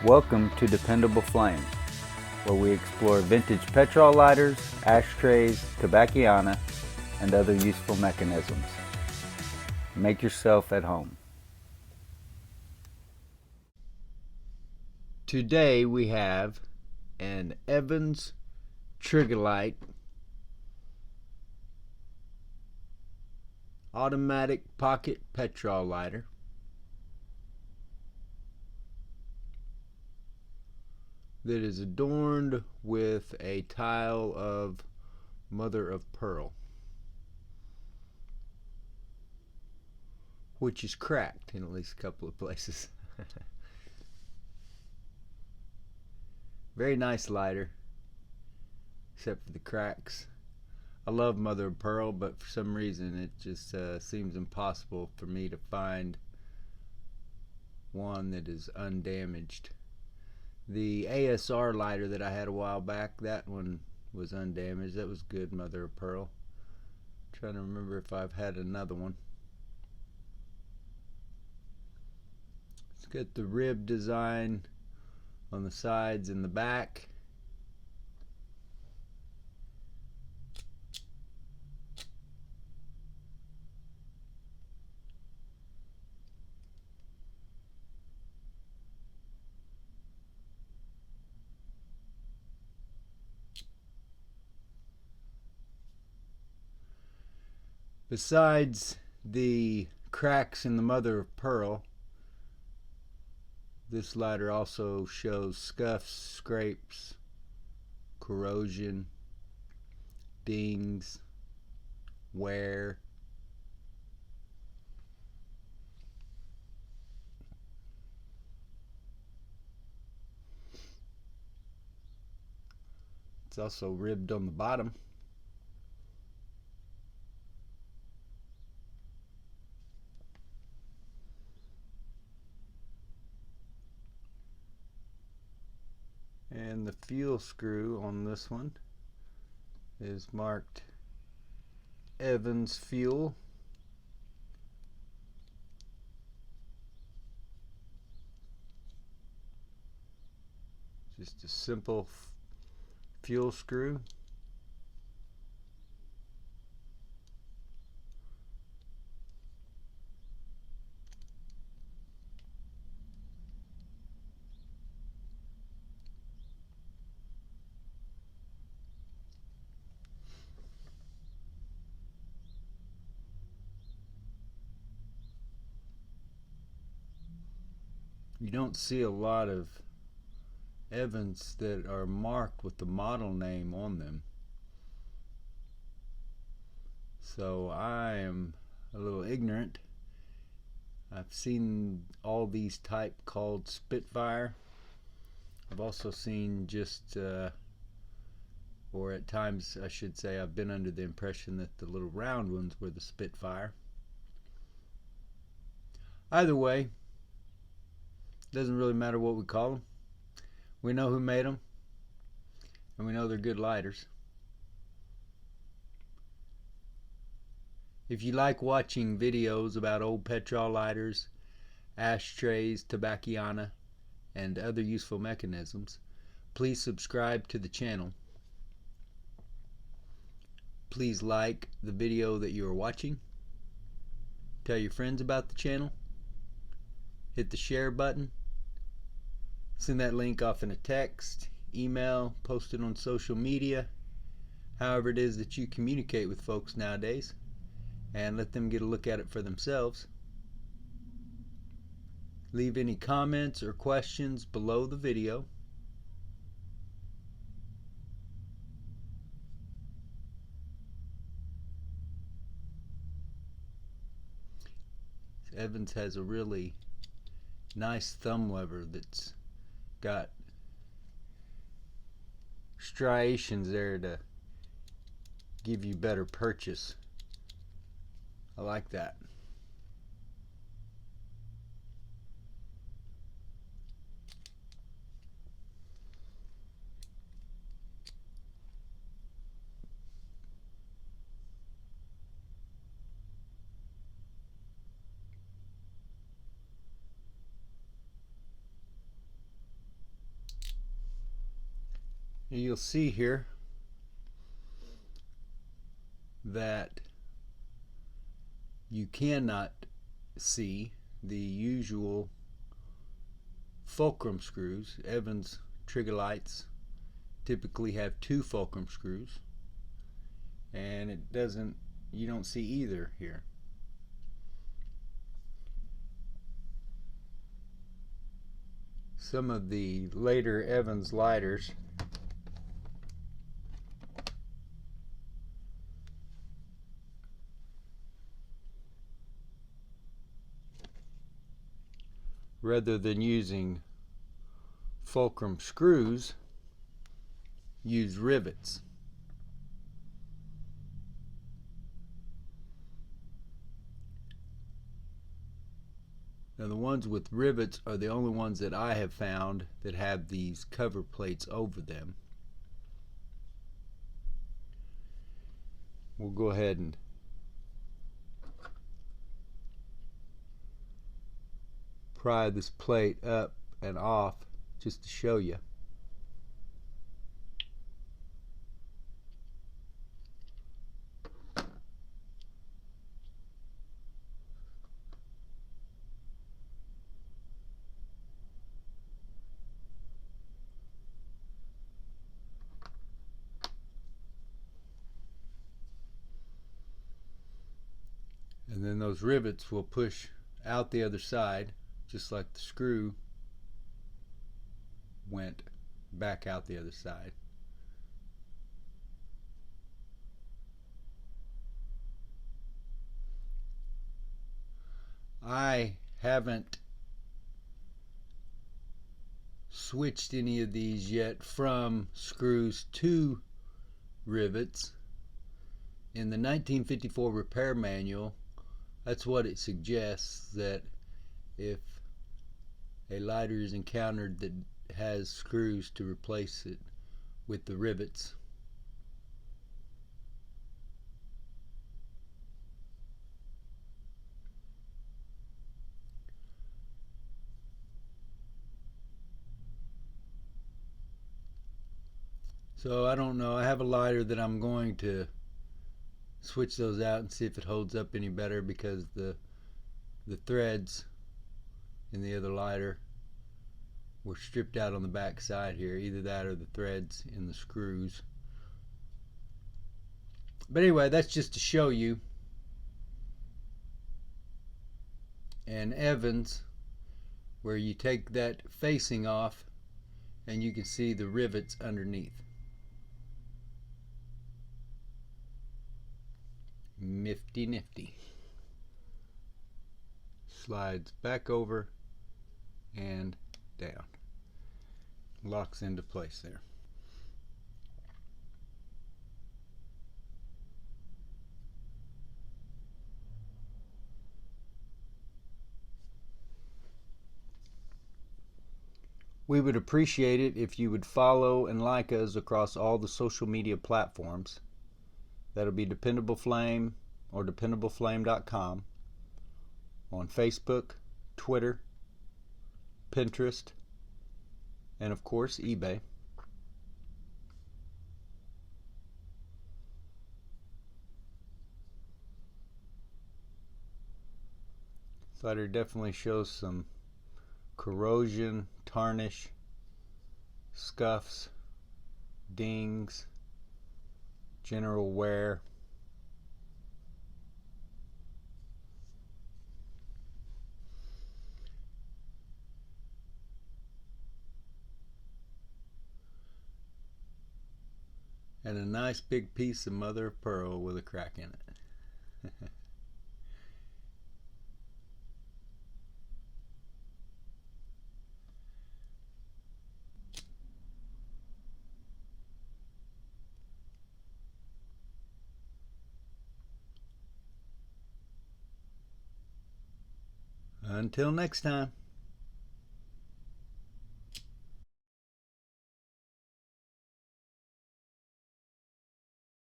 Welcome to Dependable Flame, where we explore vintage petrol lighters, ashtrays, tobacciana, and other useful mechanisms. Make yourself at home. Today we have an Evans TRIG-A-LITE automatic pocket petrol lighter. That is adorned with a tile of mother of pearl, which is cracked in at least a couple of places. Very nice lighter, except for the cracks. I love mother of pearl, but for some reason it just seems impossible for me to find one that is undamaged. The ASR lighter that I had a while back, that one was undamaged. That was good mother of pearl. I'm trying to remember if I've had another one. It's got the rib design on the sides and the back. Besides the cracks in the mother of pearl, this lighter also shows scuffs, scrapes, corrosion, dings, wear. It's also ribbed on the bottom. And the fuel screw on this one is marked Evans Fuel. Just a simple fuel screw. You don't see a lot of Evans that are marked with the model name on them. So I am a little ignorant. I've seen all these type called Spitfire. I've also seen just, or at times I should say, I've been under the impression that the little round ones were the Spitfire. Either way, doesn't really matter what we call them. We know who made them, and we know they're good lighters. If you like watching videos about old petrol lighters, ashtrays, tobacciana, and other useful mechanisms, please subscribe to the channel. Please like the video that you are watching. Tell your friends about the channel. Hit the share button. Send that link off in a text, email, post it on social media, however it is that you communicate with folks nowadays, and let them get a look at it for themselves. Leave any comments or questions below the video. Evans has a really nice thumb lever that's got striations there to give you better purchase. I like that. You'll see here that you cannot see the usual fulcrum screws. Evans TRIG-A-LITEs typically have 2 fulcrum screws, and you don't see either here. Some of the later Evans lighters rather than using fulcrum screws, use rivets. Now the ones with rivets are the only ones that I have found that have these cover plates over them. We'll go ahead and pry this plate up and off just to show you. And then those rivets will push out the other side, just like the screw went back out the other side. I haven't switched any of these yet from screws to rivets. In the 1954 repair manual, that's what it suggests, that if a lighter is encountered that has screws, to replace it with the rivets. So I don't know, I have a lighter that I'm going to switch those out and see if it holds up any better, because the threads in the other lighter were stripped out on the back side here, either that or the threads in the screws. But anyway, that's just to show you an Evans where you take that facing off and you can see the rivets underneath. Nifty nifty. Slides back over and down. Locks into place there. We would appreciate it if you would follow and like us across all the social media platforms. That'll be Dependable Flame or DependableFlame.com, on Facebook, Twitter, Pinterest, and of course eBay. This lighter definitely shows some corrosion, tarnish, scuffs, dings, general wear. And a nice big piece of mother of pearl with a crack in it. Until next time.